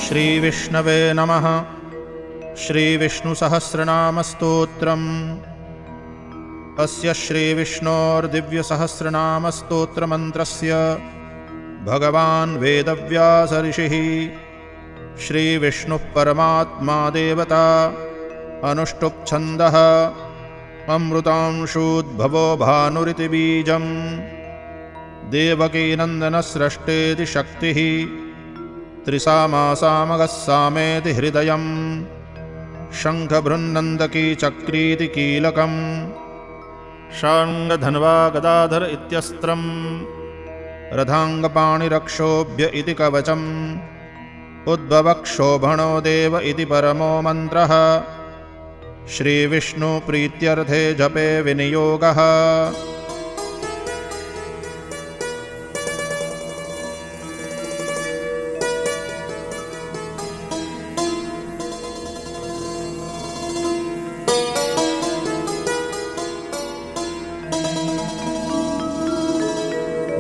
श्रीविष्णवे नमः। श्रीविष्णुसहस्रनामस्तोत्रम्। अस्य श्रीविष्णोर्दिव्यसहस्रनामस्तोत्रमन्त्रस्य भगवान् वेदव्यास ऋषिः श्रीविष्णुः परमात्मा देवता। अनुष्टुप् छन्दः अमृतांशूद्भवो भानुरिति बीजम्। देवकीनन्दनस्रष्टेति शक्तिः त्रिसामासामगः सामेति हृदयम्। शङ्खभृन्नन्दकी चक्रीति कीलकम्। शार्ङ्गधन्वा गदाधर इत्यस्त्रम्। रथाङ्गपाणिरक्षोभ्य इति कवचम्। उद्भवक्षोभणो देव इति परमो मन्त्रः। श्रीविष्णुप्रीत्यर्थे जपे विनियोगः।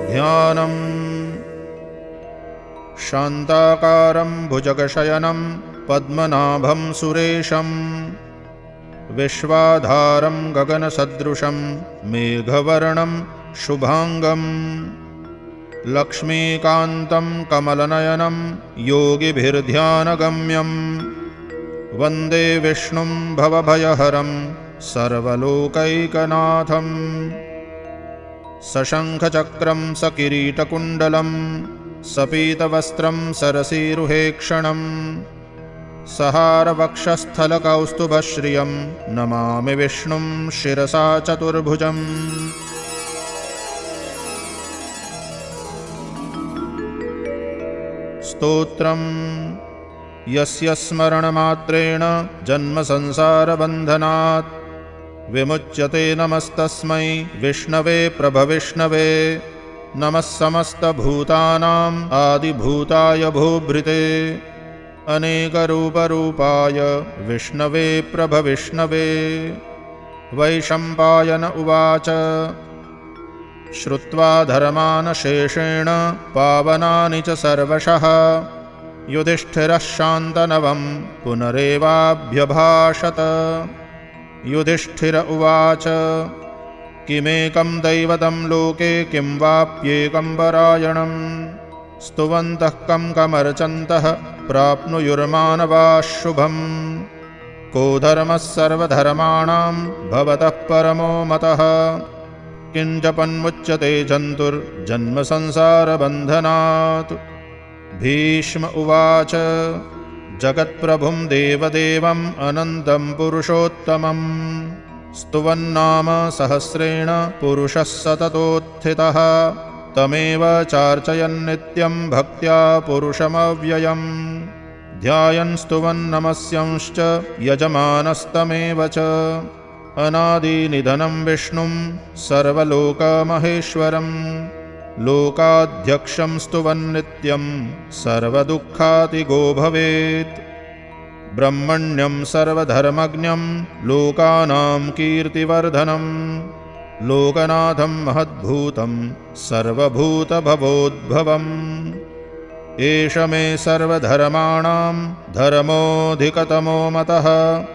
ध्यानम्। शान्ताकारं भुजगशयनं पद्मनाभं सुरेशं। विश्वाधारं गगनसदृशं मेघवर्णं शुभांगं। लक्ष्मीकान्तं कमलनयनं योगिभिर्ध्यानगम्यं। वन्दे विष्णुं भवभयहरं सर्वलोकैकनाथम्। सशङ्खचक्रं सकिरीटकुण्डलं सपीतवस्त्रं सरसीरुहेक्षणं। सहारवक्षस्थलकौस्तुभश्रियं नमामि विष्णुं शिरसा चतुर्भुजम्। स्तोत्रम्। यस्य स्मरणमात्रेण जन्मसंसारबन्धनात् विमुच्यते नमस्तस्मै विष्णवे प्रभविष्णवे। नमः समस्तभूतानाम् आदिभूताय भूभृते अनेकरूपरूपाय विष्णवे प्रभविष्णवे। वैशम्पायन उवाच श्रुत्वा धर्मान् शेषेण पावनानि च सर्वशः। युधिष्ठिरः शान्तनवं पुनरेवाभ्यभाषत। युधिष्ठिर उवाच किमेकं दैवतं लोके किं वाप्येकं परायणम्। स्तुवन्तः कं कमर्चन्तः प्राप्नुयुर्मानवाः शुभम्। को धर्मः सर्वधर्माणां भवतः परमो मतः। किञ्जपन्मुच्यते जन्तुर्जन्मसंसारबन्धनात्। भीष्म उवाच जगत्प्रभुं देवदेवम् अनन्तं पुरुषोत्तमम्। स्तुवन्नाम सहस्रेण पुरुषः सततोत्थितः। तमेव चार्चयन्नित्यं भक्त्या पुरुषमव्ययम्। ध्यायन् स्तुवन्नमस्यांश्च यजमानस्तमेव च। अनादिनिधनं विष्णुं सर्वलोकमहेश्वरम्। लोकाध्यक्षं स्तुवन्नित्यं सर्वदुःखातिगो भवेत्। ब्रह्मण्यं सर्वधर्मज्ञं लोकानां कीर्तिवर्धनं। लोकनाथं महद्भूतं सर्वभूतभवोद्भवम्। एष मे सर्वधर्माणां धर्मोऽधिकतमो मतः।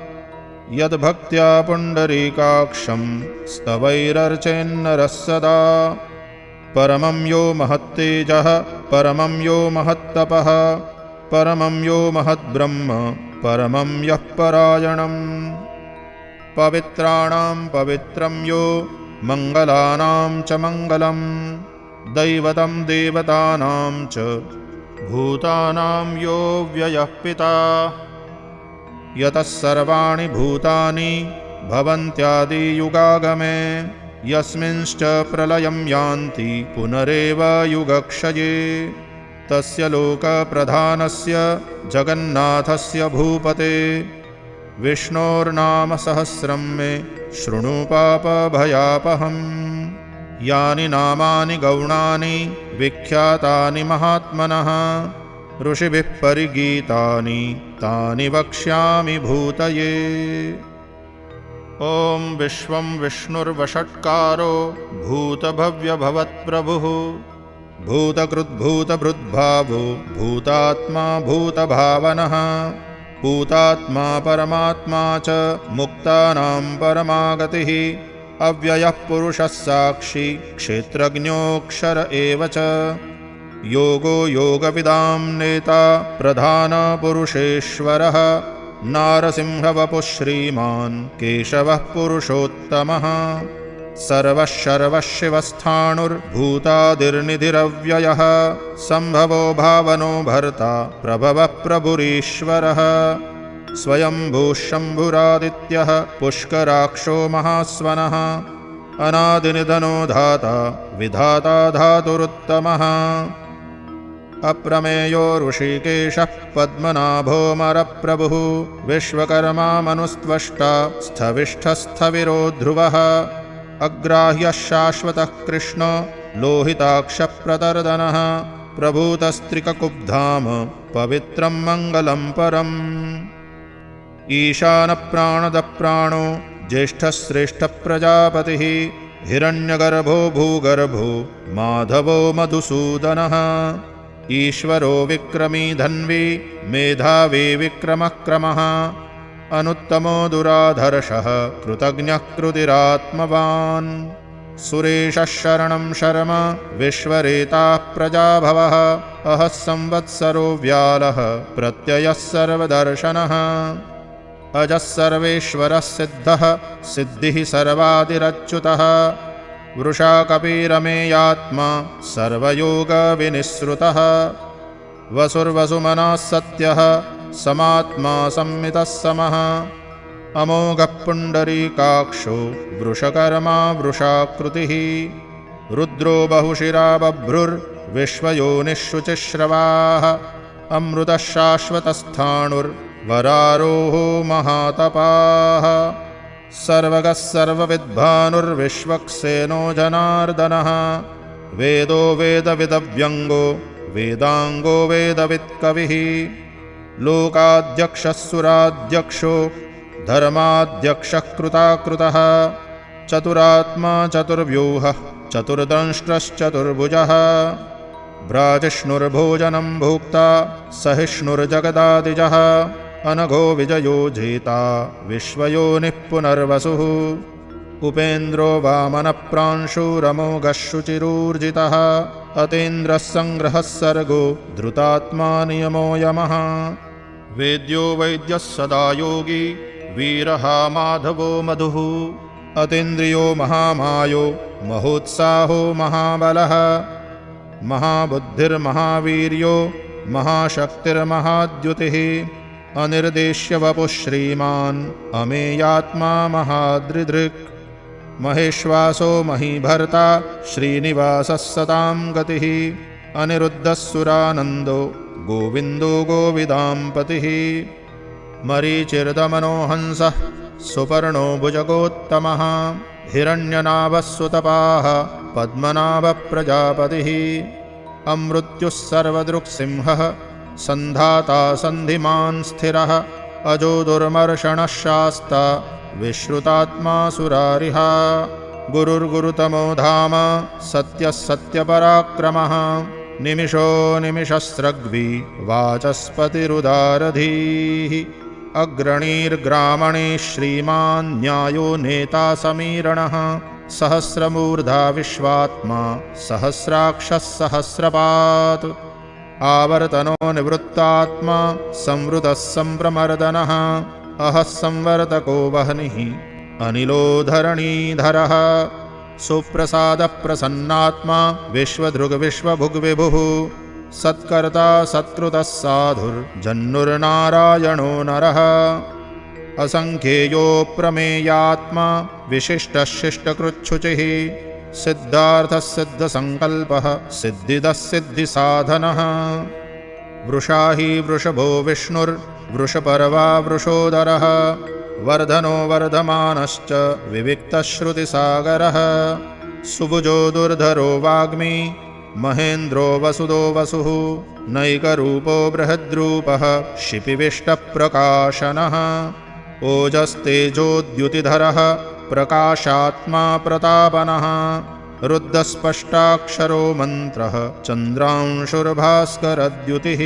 यद्भक्त्या पुण्डरीकाक्षं स्तवैरर्चेन्नरः सदा। परमं यो महत्तेजः परमं यो महत्तपः। परमं यो महद्ब्रह्म परमं यः परायणम्। पवित्राणां पवित्रं यो मङ्गलानां च मङ्गलम्। दैवतं देवतानां च भूतानां यो व्ययः पिता। यतः सर्वाणि भूतानि भवन्त्यादियुगागमे। यस्मिंश्च प्रलयं यान्ति पुनरेव युगक्षये। तस्य लोकप्रधानस्य जगन्नाथस्य भूपते विष्णोर्नाम सहस्रं मे शृणु पापभयापहम्। यानि नामानि गौणानि विख्यातानि महात्मनः। ऋषिभिः परिगीतानि तानि वक्ष्यामि भूतये। ॐ विश्वं विष्णुर्वषट्कारो भूतभव्यभवत्प्रभुः। भूतकृद्भूतभृद्भावो भूतात्मा भूतभावनः भूतात्मा परमात्मा च मुक्तानां परमागतिः अव्ययः पुरुषः साक्षी क्षेत्रज्ञोऽक्षर एव च योगो योगविदां नेता प्रधानपुरुषेश्वरः नारसिंहवपुः श्रीमान् केशवः पुरुषोत्तमः सर्वः सर्वशिवस्थाणुर्भूतादिर्निधिरव्ययः सम्भवो भावनो भर्ता प्रभवः प्रभुरीश्वरः स्वयंभूः शम्भुरादित्यः पुष्कराक्षो महास्वनः अनादिनिधनो धाता विधाता धातुरुत्तमः अप्रमेयो ऋषिकेशः पद्मनाभोऽमरप्रभुः विश्वकर्मा मनुस्त्वष्टा स्थविष्ठस्थविरो ध्रुवः अग्राह्यः शाश्वतः कृष्णो लोहिताक्षप्रतर्दनः प्रभूतस्त्रिककुब्धाम पवित्रं मङ्गलं परम् ईशानप्राणदप्राणो ज्येष्ठश्रेष्ठप्रजापतिः हिरण्यगर्भो भूगर्भो माधवो मधुसूदनः ईश्वरो विक्रमी धन्वी मेधावी विक्रमक्रमः अनुत्तमो दुराधर्षः कृतज्ञः कृतिरात्मवान् सुरेशः शरणं शर्म विश्वरेताः प्रजाभवः अहः संवत्सरो व्यालः प्रत्ययः सर्वदर्शनः अजः सर्वेश्वरः सिद्धः सिद्धिः सर्वादिरच्युतः वृषा कपिरमेयात्मा सर्वयोगविनिःसृतः वसुर्वसुमनः सत्यः समात्मा संमितः समः अमोघः पुण्डरीकाक्षो वृषकर्मा वृषाकृतिः रुद्रो बहुशिरा बभ्रुर्विश्वयोनिःशुचिश्रवाः अमृतः शाश्वतस्थाणुर्वरारोहो महातपाः सर्वगः सर्वविद्भानुर्विश्वक्सेनो जनार्दनः वेदो वेदविदव्यङ्गो वेदाङ्गो वेदवित्कविः लोकाध्यक्षः सुराध्यक्षो धर्माध्यक्षः कृताकृतः चतुरात्मा चतुर्व्यूहः चतुर्दंष्ट्रश्चतुर्भुजः भ्राजिष्णुर्भोजनं भोक्ता सहिष्णुर्जगदादिजः अनघो विजयो जेता विश्वयोनिः पुनर्वसुः उपेन्द्रो वामनप्रांशुरमोघः शुचिरूर्जितः अतीन्द्रः सङ्ग्रहः सर्गो धृतात्मा नियमो यमः वेद्यो वैद्यः सदा योगी वीरः माधवो मधुः अतीन्द्रियो महामायो महोत्साहो महाबलः महाबुद्धिर्महावीर्यो महाशक्तिर्महाद्युतिः अनिर्देश्य वपुः श्रीमान् अमेयात्मा महादृदृक् महेश्वासो महीभर्ता श्रीनिवासः सतां गतिः अनिरुद्धः सुरानन्दो गोविन्दो गोविदाम्पतिः मरीचिर्दमनो हंसः सुपर्णो भुजगोत्तमः हिरण्यनाभः सुतपाः पद्मनाभप्रजापतिः अमृत्युः सर्वदृक्सिंहः सन्धाता सन्धिमान् स्थिरः अजो दुर्मर्षणः शास्ता विश्रुतात्मा सुरारिः गुरुर्गुरुतमो धाम सत्यः सत्यपराक्रमः निमिषो निमिषस्रग्वी वाचस्पतिरुदारधीः अग्रणीर्ग्रामणे श्रीमान् न्यायो नेता समीरणः सहस्रमूर्धा विश्वात्मा सहस्राक्षः सहस्रपात् आवर्तनो निवृत्तात्मा संवृतः सम्प्रमर्दनः अहः संवर्तको वह्निः अनिलो धरणीधरः सुप्रसादप्रसन्नात्मा विश्वधृग्विश्वभुग्विभुः सत्कर्ता सत्कृतः साधुर्जन्नुर्नारायणो नरः असङ्ख्येयो प्रमेयात्मा विशिष्टः शिष्टकृच्छुचिः सिद्धार्थः सिद्धसङ्कल्पः सिद्धिदः सिद्धिसाधनः वृषा हि वृषभो विष्णुर्वृषपर्वा वृषोदरः वर्धनो वर्धमानश्च विविक्तश्रुतिसागरः सुभुजो दुर्धरो वाग्मी महेन्द्रो वसुदो वसुः नैकरूपो बृहद्रूपः शिपिविष्टप्रकाशनः ओजस्तेजोद्युतिधरः प्रकाशात्मा प्रतापनः रुद्धस्पष्टाक्षरो मन्त्रः चन्द्रांशुर्भास्करद्युतिः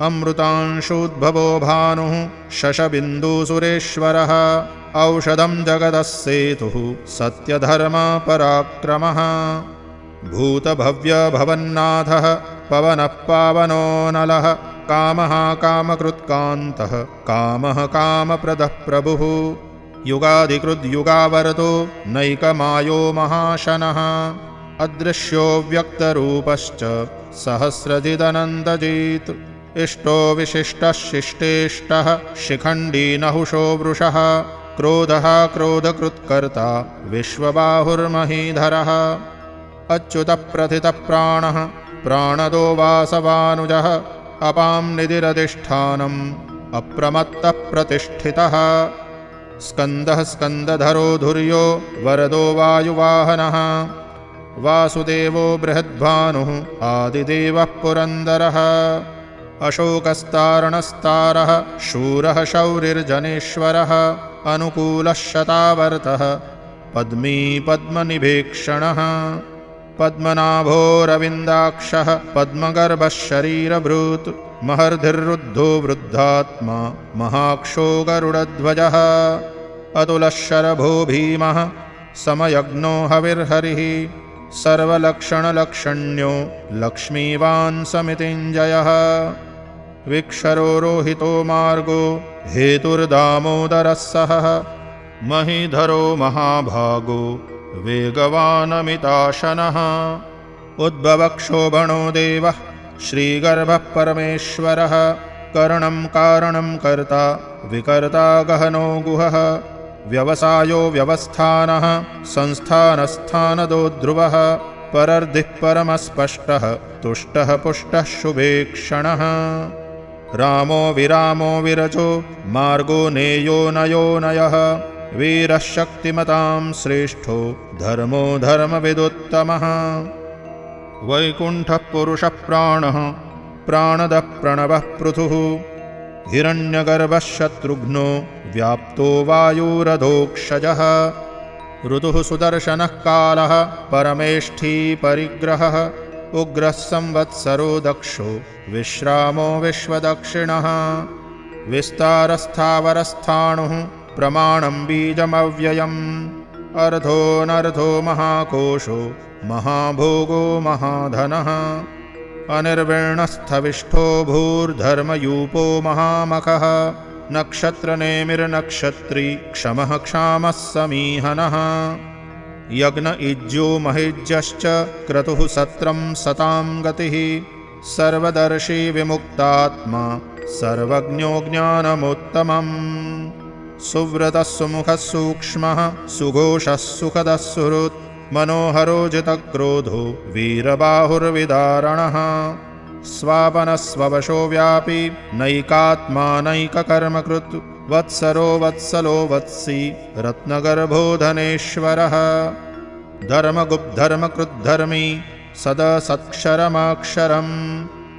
अमृतांशोद्भवो भानुः शशबिन्दुसुरेश्वरः औषधं जगतः सेतुः सत्यधर्मपराक्रमः भूतभव्यभवन्नाथः पवनः पावनो नलः कामः कामकृत्कान्तः कामः कामप्रदः प्रभुः युगादिकृद्युगावरतो नैकमायो महाशनः अदृश्यो व्यक्तरूपश्च सहस्रजिदनन्दजित् इष्टो विशिष्टः शिष्टेष्टः शिखण्डी नहुषो वृषः क्रोधः क्रोधकृत्कर्ता विश्वबाहुर्महीधरः अच्युतप्रथितः प्राणः प्राणदो वासवानुजः अपां निधिरधिष्ठानम् अप्रमत्तः प्रतिष्ठितः स्कन्दः स्कन्दधरो धुर्यो वरदो वायुवाहनः वासुदेवो बृहद्भानुः आदिदेवः पुरन्दरः अशोकस्तारणस्तारः शूरः शौरिर्जनेश्वरः अनुकूलः शतावर्तः पद्मी पद्मनिभीक्षणः पद्मनाभोरविन्दाक्षः पद्मगर्भः शरीरभृत् महर्धिर्रुद्धो वृद्धात्मा महाक्षो गरुडध्वजः अतुलः शरभो भीमः समयज्ञो हविर्हरिः सर्वलक्षणलक्षण्यो लक्ष्मीवान् समितिञ्जयः विक्षरो रोहितो मार्गो हेतुर्दामोदरः सहः महीधरो महाभागो वेगवानमिताशनः उद्भवक्षोभणो देवः श्रीगर्भः परमेश्वरः करणं कारणं कर्ता विकर्ता गहनो गुहः व्यवसायो व्यवस्थानः संस्थानस्थानदो ध्रुवः परर्धिः परमस्पष्टः तुष्टः पुष्टः शुभेक्षणः रामो विरामो विरचो मार्गो नेयो नयो नयः वीरः शक्तिमतां श्रेष्ठो धर्मो धर्मविदुत्तमः वैकुण्ठः पुरुषः प्राणः प्राणदः प्रणवः पृथुः हिरण्यगर्भः शत्रुघ्नो व्याप्तो वायुरधोक्षजः ऋतुः सुदर्शनः कालः परमेष्ठी परिग्रहः उग्रः संवत्सरो दक्षो विश्रामो विश्वदक्षिणः विस्तारस्थावरस्थाणुः प्रमाणं बीजमव्ययम् अर्धोऽनर्धो महाकोशो महाभोगो महाधनः अनिर्विण्णस्थविष्ठो भूर्धर्मयूपो महामखः नक्षत्रनेमिर्नक्षत्री क्षमः क्षामः समीहनः यज्ञ इज्यो महेज्यश्च क्रतुः सत्रं सतां गतिः सर्वदर्शी विमुक्तात्मा सर्वज्ञो ज्ञानमुत्तमम् सुव्रतः सुमुखः सूक्ष्मः सुघोषः सुखदः सुहृत् मनोहरो जितक्रोधो वीरबाहुर्विदारणः स्वापनस्ववशो व्यापी नैकात्मानैककर्मकृत् वत्सरो वत्सलो वत्सी रत्नगर्भो धनेश्वरः धर्मगुप्धर्मकृद्धर्मी सदसत्क्षरमाक्षरम्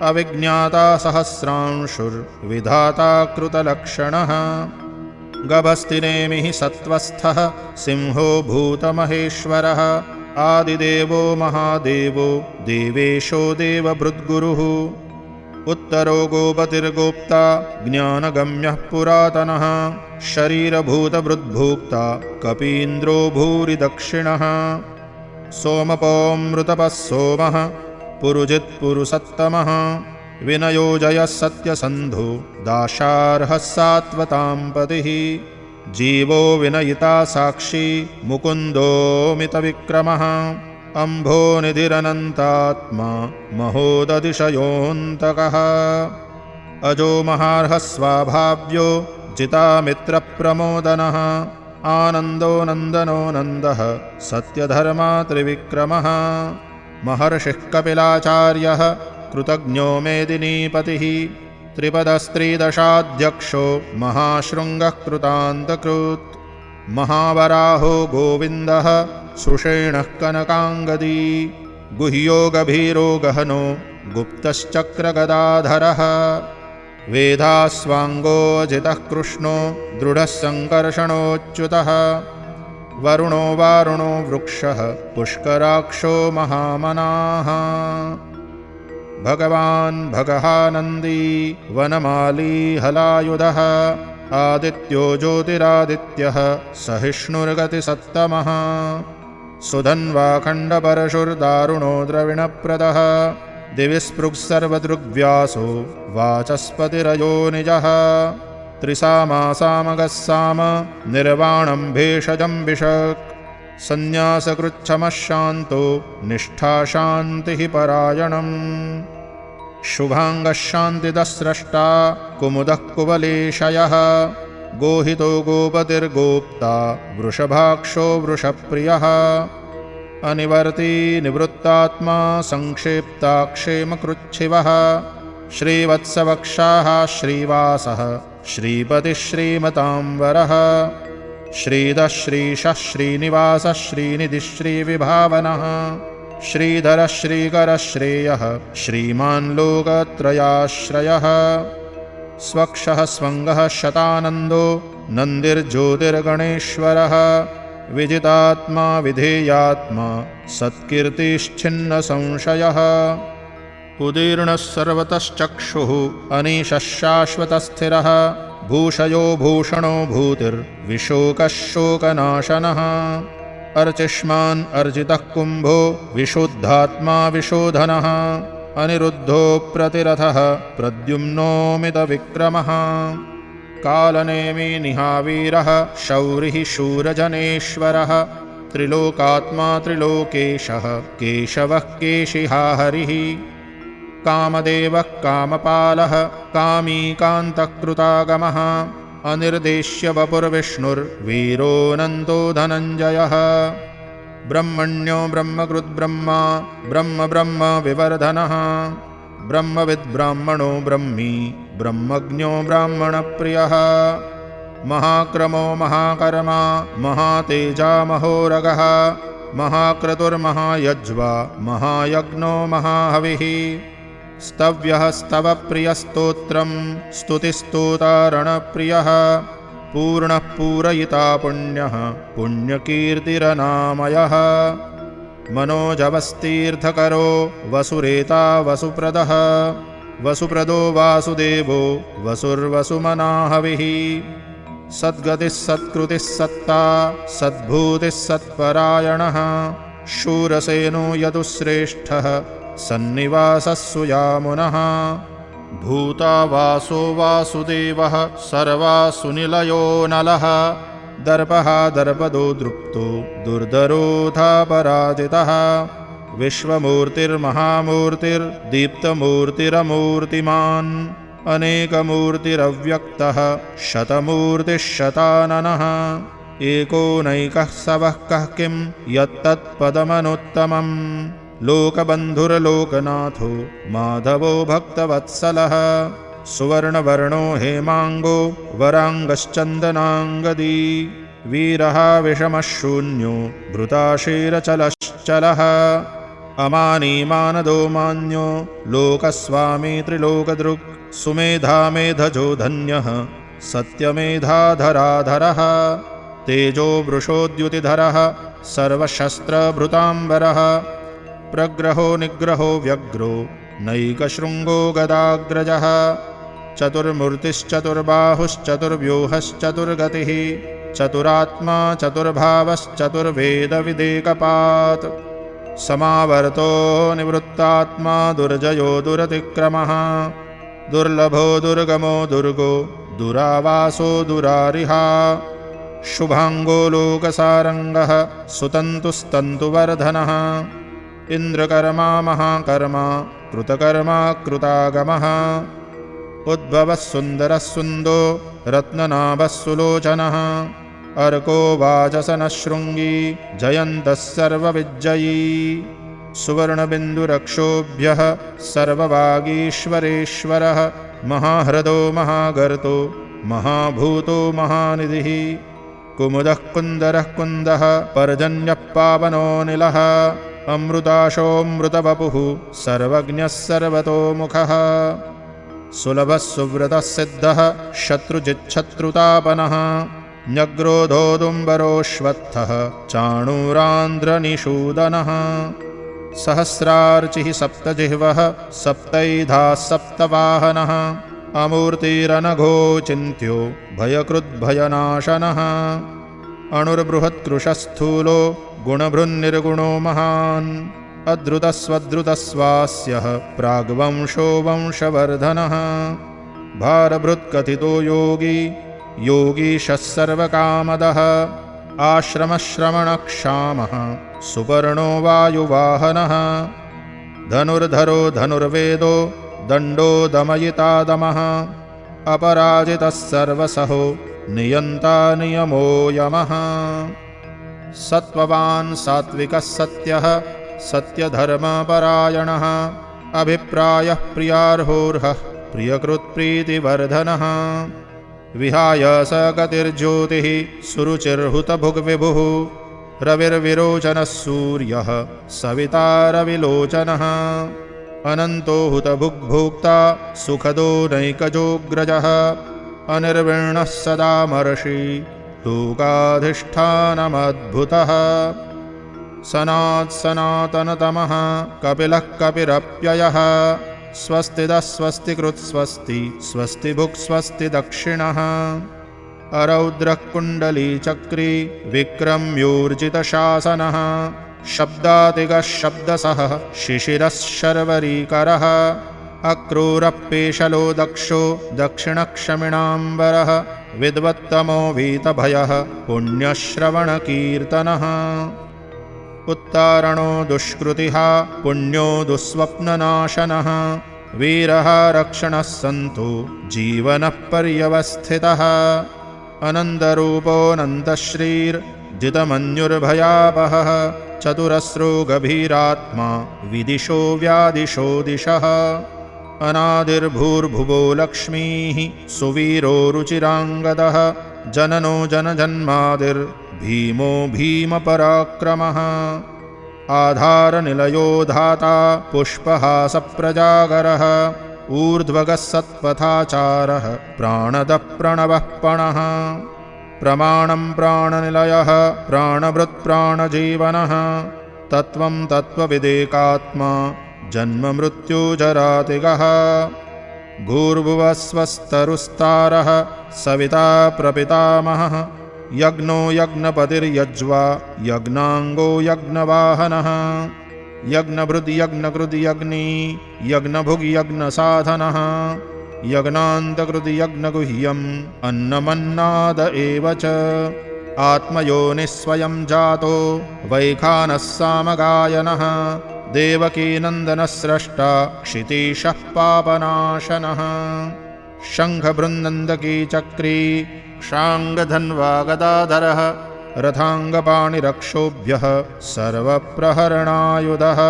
अविज्ञाता सहस्रांशुर्विधाता कृतलक्षणः गभस्तिनेमिः सत्त्वस्थः सिंहो भूतमहेश्वरः आदिदेवो महादेवो देवेशो देवभृद्गुरुः उत्तरो गोपतिर्गोप्ता ज्ञानगम्यः पुरातनः शरीरभूतभृद्भोक्ता कपीन्द्रो भूरि दक्षिणः सोमपोऽमृतपः सोमः पुरुजित्पुरुसत्तमः विनयो जयः सत्यसन्धो दाशार्हः सात्वतां पतिः जीवो विनयिता साक्षी मुकुन्दोमितविक्रमः अम्भोनिधिरनन्तात्मा महोदतिशयोऽन्तकः अजो महार्हः स्वाभाव्यो जितामित्रप्रमोदनः आनन्दो नन्दनो नन्दः सत्यधर्मा त्रिविक्रमः महर्षिः कपिलाचार्यः कृतज्ञो मेदिनीपतिः त्रिपदस्त्रिदशाध्यक्षो महाशृङ्गः कृतान्तकृत् महावराहो गोविन्दः सुषेणः कनकाङ्गदी गुह्यो गभीरो गहनो गुप्तश्चक्रगदाधरः वेदास्वाङ्गोऽजितः कृष्णो दृढः सङ्कर्षणोच्युतः वरुणो वारुणो वृक्षः पुष्कराक्षो महामनाः। भगवान् भगहानन्दी वनमाली हलायुधः आदित्यो ज्योतिरादित्यः सहिष्णुर्गतिसत्तमः सुधन्वाखण्डपरशुर्दारुणो द्रविणप्रदः दिवि स्पृक्सर्वदृग्व्यासो वाचस्पतिरयो निजः त्रिसामासामगः साम निर्वाणं भेषजं विशक् संन्यासकृच्छमः शान्तो निष्ठा शान्तिः परायणम् शुभाङ्गः शान्तिदस्रष्टा कुमुदः कुवलेशयः गोहितो गोपतिर्गोप्ता वृषभाक्षो वृषप्रियः अनिवर्ती निवृत्तात्मा संक्षेप्ताक्षेमकृच्छिवः श्रीवत्सवक्षाः श्रीवासः श्रीपतिः श्रीमताम्बरः श्रीधः श्रीशः श्रीनिवासः श्रीनिधिः श्रीविभावनः श्रीधरः श्रीकरः श्रेयः श्रीमान् लोकत्रयाश्रयः स्वक्षः स्वङ्गः शतानन्दो नन्दिर्ज्योतिर्गणेश्वरः विजितात्मा विधेयात्मा सत्कीर्तिश्छिन्नसंशयः उदीर्णः सर्वतश्चक्षुः अनीशः शाश्वतस्थिरः भूषयो भूषणो भूतिर्विशोकः शोकनाशनः अर्चिष्मान् अर्जितः कुम्भो विशुद्धात्मा विशोधनः अनिरुद्धो प्रतिरथः प्रद्युम्नोमितविक्रमः कालनेमी निहावीरः शौरिः शूरजनेश्वरः त्रिलोकात्मा त्रिलोकेशः केशवः केशिहा हरिः कामदेवः कामपालः कामीकान्तकृतागमः अनिर्देश्य वपुर्विष्णुर्वीरोऽनन्तो धनञ्जयः ब्रह्मण्यो ब्रह्मकृद्ब्रह्मा ब्रह्म ब्रह्म विवर्धनः ब्रह्मविद्ब्राह्मणो ब्रह्मी ब्रह्मज्ञो ब्राह्मणप्रियः महाक्रमो महाकर्मा महातेजा महोरगः महाक्रतुर्महायज्वा महायज्ञो महाहविः स्तव्यः स्तवप्रियस्तोत्रं स्तुतिस्तोतारणप्रियः पूर्णः पूरयिता पुण्यः पुण्यकीर्तिरनामयः मनोजवस्तीर्थकरो वसुरेता वसुप्रदः वसुप्रदो वासुदेवो वसुर्वसुमनाहविः सद्गतिः सत्कृतिः सत्ता सद्भूतिः सत्परायणः शूरसेनो यदुश्रेष्ठः सन्निवासः सुयामुनः भूता वासो वासुदेवः सर्वासुनिलयो नलः दर्पः दर्पदो दृप्तो दुर्धरोऽथापराजितः विश्वमूर्तिर्महामूर्तिर्दीप्तमूर्तिरमूर्तिमान् अनेकमूर्तिरव्यक्तः शतमूर्तिः शताननः एकोनैकः सवः कः किं यत्तत्पदमनुत्तमम् लोकबन्धुर्लोकनाथो माधवो भक्तवत्सलः सुवर्णवर्णो हेमाङ्गो वराङ्गश्चन्दनाङ्गदी वीरः विषमः शून्यो भृताशीरचलश्चलः अमानी मानदो मान्यो लोकस्वामी त्रिलोकदृक् सुमेधा मेधजो धन्यः सत्यमेधाधराधरः तेजो वृषोद्युतिधरः सर्वशस्त्रभृताम्बरः प्रग्रहो निग्रहो व्यग्रो नैकशृङ्गो गदाग्रजः चतुर्मूर्तिश्चतुर्बाहुश्चतुर्व्यूहश्चतुर्गतिः चतुरात्मा चतुर्भावश्चतुर्वेदविदेकपात् समावर्तो निवृत्तात्मा दुर्जयो दुरतिक्रमः दुर्लभो दुर्गमो दुर्गो दुरावासो दुरारिहा शुभाङ्गो लोकसारङ्गः सुतन्तुस्तन्तुवर्धनः इन्द्रकर्मा महाकर्मा कृतकर्मा कृतागमः उद्भवः सुन्दरः सुन्दो रत्ननाभः सुलोचनः अर्को वाचसनः शृङ्गी जयन्तः सर्वविज्जयी सुवर्णबिन्दुरक्षोभ्यः सर्ववागीश्वरेश्वरः महाह्रदो महागर्तो महाभूतो महानिधिः कुमुदः कुन्दरः कुन्दः पर्जन्यः पावनोऽनिलः अमृताशोऽमृतवपुः सर्वज्ञः सर्वतोमुखः सुलभः सुव्रतः सिद्धः शत्रुजिच्छत्रुतापनः न्यग्रोधोदुम्बरोऽश्वत्थः चाणूरान्ध्रनिषूदनः सहस्रार्चिः सप्तजिह्वः सप्तैधाः सप्तवाहनः अमूर्तिरनघो चिन्त्यो भयकृद्भयनाशनः अणुर्बृहत्कृशस्थूलो गुणभृन्निर्गुणो महान् अद्रुतस्वद्रुतस्वास्यः प्राग्वंशो वंशवर्धनः भारभृत्कथितो योगी योगीशः सर्वकामदः आश्रमश्रमणक्षामः सुपर्णो वायुवाहनः धनुर्धरो धनुर्वेदो दण्डो दमयितादमः अपराजितः सर्वसहो नियन्ता नियमो यमः सत्त्ववान् सात्विकः सत्यः सत्यधर्मपरायणः अभिप्रायः प्रियार्होर्हः प्रियकृत्प्रीतिवर्धनः विहाय स गतिर्ज्योतिः सुरुचिर्हुतभुग्विभुः रविर्विरोचनः सूर्यः सविता रविलोचनः अनन्तो हुतभुग्भोक्ता सुखदो नैकजोऽग्रजः अनिर्विण्णः सदा महर्षि लोकाधिष्ठानमद्भुतः सनात्सनातनतमः कपिलः कपिरप्ययः स्वस्तिदः स्वस्तिकृत्स्वस्ति स्वस्तिभुक् स्वस्ति दक्षिणः अरौद्रः कुण्डलीचक्री विक्रम्योर्जितशासनः शब्दातिगः शब्दसः शिशिरः शर्वरीकरः अक्रूरः पेशलो दक्षो दक्षिणक्षमिणाम्बरः विद्वत्तमो वीतभयः पुण्यश्रवणकीर्तनः उत्तारणो दुष्कृतिः पुण्यो दुःस्वप्ननाशनः वीरः रक्षणः सन्तो जीवनः पर्यवस्थितः अनन्दरूपोऽनन्तश्रीर्जितमन्युर्भयापहः चतुरस्रो गभीरात्मा विदिशो व्यादिशो दिशः अनादिर्भूर्भुवो लक्ष्मीः सुवीरो रुचिराङ्गदः जननो जनजन्मादिर्भीमो भीमपराक्रमः आधारनिलयो धाता पुष्पहासप्रजागरः ऊर्ध्वगः सत्पथाचारः प्राणदः प्रणवः पणः प्रमाणं प्राणनिलयः प्राणभृत्प्राणजीवनः तत्त्वं तत्त्वविदेकात्मा जन्ममृत्युजरातिगः भूर्भुवस्वस्तरुस्तारः सविता प्रपितामहः यज्ञो यज्ञपतिर्यज्वा यज्ञाङ्गो यज्ञवाहनः यज्ञभृद्यज्ञकृद्यज्ञी यज्ञभुग्यज्ञसाधनः यज्ञान्तकृद्यज्ञगुह्यम् अन्नमन्नाद एव च आत्मयोनिस्वयं जातो वैखानः सामगायनः देवकीनन्दनस्रष्टा क्षितीशः पापनाशनः शङ्खबृन्दकी चक्री शाङ्गधन्वा गदाधरः रथाङ्गपाणिरक्षोभ्यः सर्वप्रहरणायुधः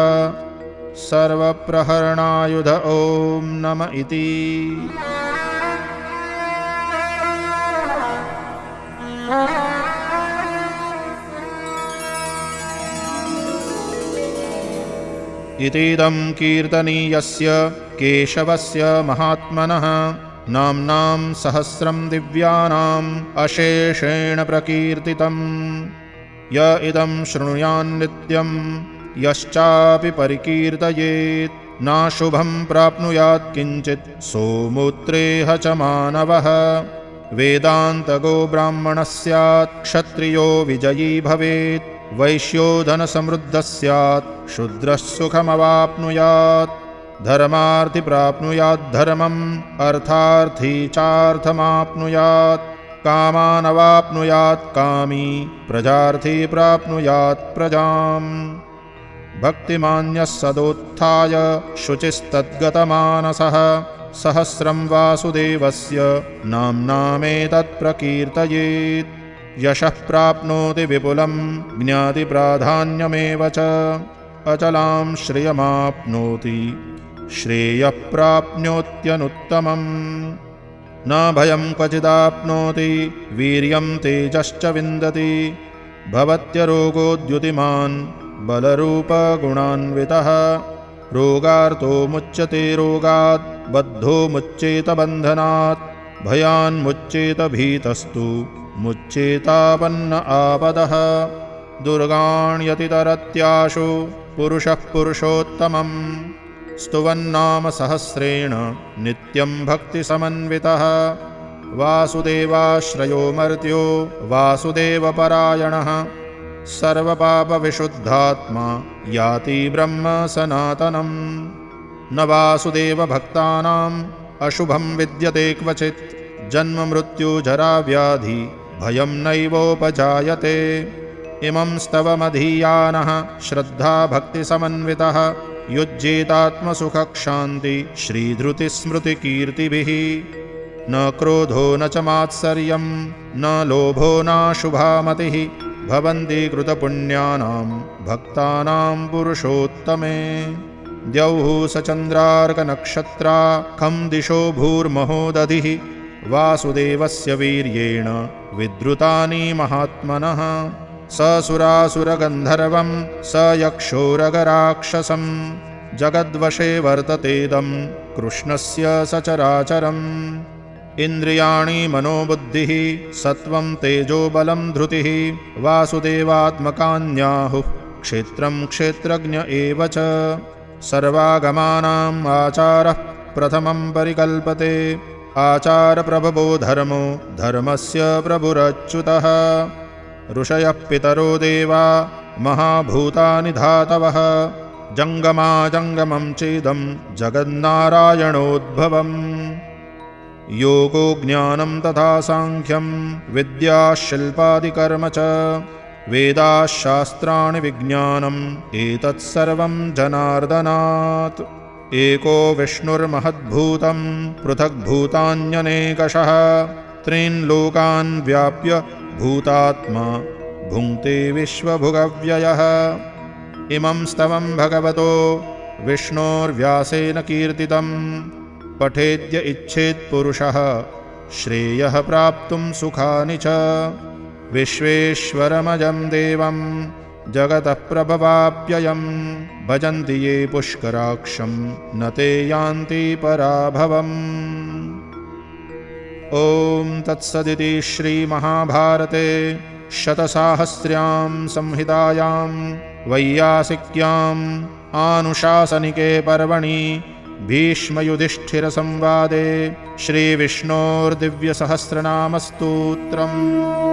सर्वप्रहरणायुध ॐ नम इति। इतीदं कीर्तनीयस्य केशवस्य महात्मनः नाम्नां सहस्रं दिव्यानाम् अशेषेण प्रकीर्तितम् य इदं शृणुयान्नित्यं यश्चापि परिकीर्तयेत् नाशुभं प्राप्नुयात् किञ्चित् सोमूत्रेह च मानवः वेदान्तगो ब्राह्मणः स्यात् क्षत्रियो विजयी भवेत् वैश्यो धनसमृद्धः स्यात् शूद्रः सुखमवाप्नुयात् धर्मार्थी प्राप्नुयात् धर्मम् अर्थार्थी चार्थमाप्नुयात् कामानवाप्नुयात् कामी प्रजार्थी प्राप्नुयात् प्रजाम् भक्तिमान्यः सदोत्थाय शुचिस्तद्गतमानसः सहस्रं वासुदेवस्य नाम्नामेतत् प्रकीर्तयेत् यशः प्राप्नोति विपुलं ज्ञाति प्राधान्यमेव च अचलां श्रियमाप्नोति श्रेयः प्राप्नोत्यनुत्तमम् न भयं क्वचिदाप्नोति वीर्यं तेजश्च विन्दति भवत्यरोगोद्युतिमान् बलरूपगुणान्वितः रोगार्तो मुच्यते रोगात् बद्धो मुच्येत बन्धनात् भयान्मुच्येत भीतस्तु मुच्येतापन्न आपदः दुर्गाण्यतितरत्याशु पुरुषः पुरुषोत्तमम् स्तुवन्नाम सहस्रेण नित्यं भक्तिसमन्वितः वासुदेवाश्रयो मर्त्यो वासुदेवपरायणः सर्वपापविशुद्धात्मा याति ब्रह्म सनातनम् न वासुदेवभक्तानाम् अशुभं विद्यते क्वचित् जन्म मृत्यु जरा व्याधि भयं नैवोपजायते इमं स्तवमधीयानः श्रद्धा भक्तिसमन्वितः युज्येतात्मसुखक्षान्ति श्रीधृतिस्मृतिकीर्तिभिः न क्रोधो न च मात्सर्यं न लोभो नाशुभा मतिः भवन्ति कृतपुण्यानां भक्तानां पुरुषोत्तमे द्यौः सचन्द्रार्कनक्षत्रा खं दिशो भूर्महो दधिः वासुदेवस्य वीर्येण विद्रुतानि महात्मनः स सुरासुरगन्धर्वं स यक्षोरगराक्षसं जगद्वशे वर्ततेदं कृष्णस्य सचराचरम् इन्द्रियाणि मनोबुद्धिः सत्वं तेजोबलं धृतिः वासुदेवात्मकान्याहुः क्षेत्रं क्षेत्रज्ञ एव च सर्वागमानाम् आचारः प्रथमं परिकल्पते आचारप्रभवो धर्मो धर्मस्य प्रभुरच्युतः ऋषयः पितरो देवा महाभूतानि धातवः जङ्गमाजङ्गमं चेदं जगन्नारायणोद्भवम् योगो ज्ञानं तथा साङ्ख्यं विद्या शिल्पादिकर्म च वेदाः शास्त्राणि विज्ञानम् एतत्सर्वं जनार्दनात् एको विष्णुर्महद्भूतं पृथग्भूतान्यनेकशः त्रीन् लोकान् व्याप्य भूतात्मा भुङ्क्ते विश्वभुगव्ययः इमं स्तवं भगवतो विष्णोर्व्यासेन कीर्तितं पठेद्य इच्छेत्पुरुषः श्रेयः प्राप्तुं सुखानि च विश्वेश्वरमजं देवं जगतः प्रभवाप्ययं भजन्ति ये पुष्कराक्षं न ते यान्ति पराभवम् ॐ तत्सदिति श्रीमहाभारते शतसाहस्र्यां संहितायां वैयासिक्याम् आनुशासनिके पर्वणि भीष्मयुधिष्ठिरसंवादे श्रीविष्णोर्दिव्यसहस्रनामस्तोत्रम्